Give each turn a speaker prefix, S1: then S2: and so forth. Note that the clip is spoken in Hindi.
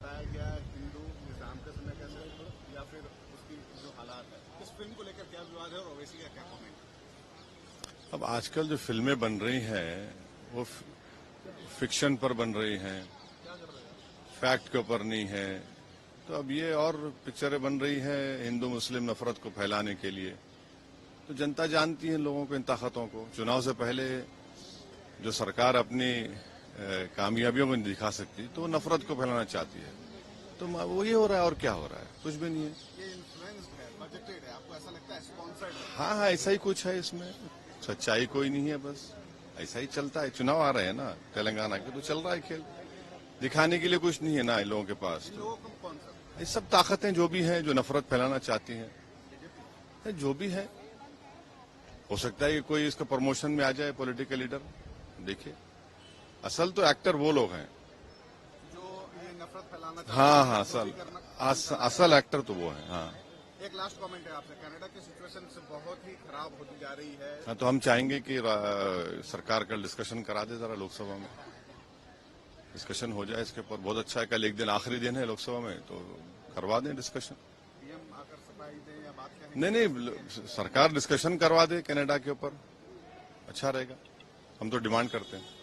S1: बताया गया हिंदू निजाम के समय कैसे या फिर उसकी जो हालात है, इस फिल्म को लेकर क्या विवाद है और ओवैसी का क्या कमेंट है?
S2: अब आजकल जो फिल्में बन रही हैं वो फिक्शन पर बन रही हैं, फैक्ट के ऊपर नहीं है। तो अब ये और पिक्चरें बन रही हैं हिंदू मुस्लिम नफरत को फैलाने के लिए। तो जनता जानती है लोगों को, इन ताकतों को। चुनाव से पहले जो सरकार अपनी कामयाबियों को नहीं दिखा सकती तो वो नफरत को फैलाना चाहती है। तो वो ये हो रहा है और क्या हो रहा है, कुछ भी नहीं है।
S1: ये इन्फ्लुएंस्ड है, बजटेड है, आपको ऐसा लगता है स्पॉन्सर्ड है?
S2: हाँ हाँ, ऐसा ही कुछ है इसमें, सच्चाई कोई नहीं है, बस ऐसा ही चलता है। चुनाव आ रहे हैं ना तेलंगाना के, तो चल रहा है खेल। दिखाने के लिए कुछ नहीं है ना इन लोगों के पास।
S1: इन लोगों को कौन सा?
S2: ये सब ताकतें जो भी हैं जो नफरत फैलाना चाहती हैं, जो भी है, हो सकता है कि कोई इसका प्रमोशन में आ जाए पॉलिटिकल लीडर। देखिए, असल तो एक्टर वो लोग हैं
S1: जो ये नफरत फैलाना चाहते
S2: हाँ
S1: हैं,
S2: हाँ,
S1: जो भी
S2: असल एक्टर तो वो है। हाँ
S1: एक लास्ट कमेंट है आपसे, कनाडा की सिचुएशन से बहुत ही खराब होती जा रही है।
S2: हाँ, तो हम चाहेंगे कि सरकार कल डिस्कशन करा दे जरा लोकसभा में, डिस्कशन हो जाए इसके ऊपर। बहुत अच्छा है, कल एक दिन आखिरी दिन है लोकसभा में, तो करवा दें डिस्कशन।
S1: पीएम आकर सफाई दें या बात करें?
S2: नहीं, सरकार डिस्कशन करवा दे कनाडा के ऊपर, अच्छा रहेगा। हम तो डिमांड करते हैं।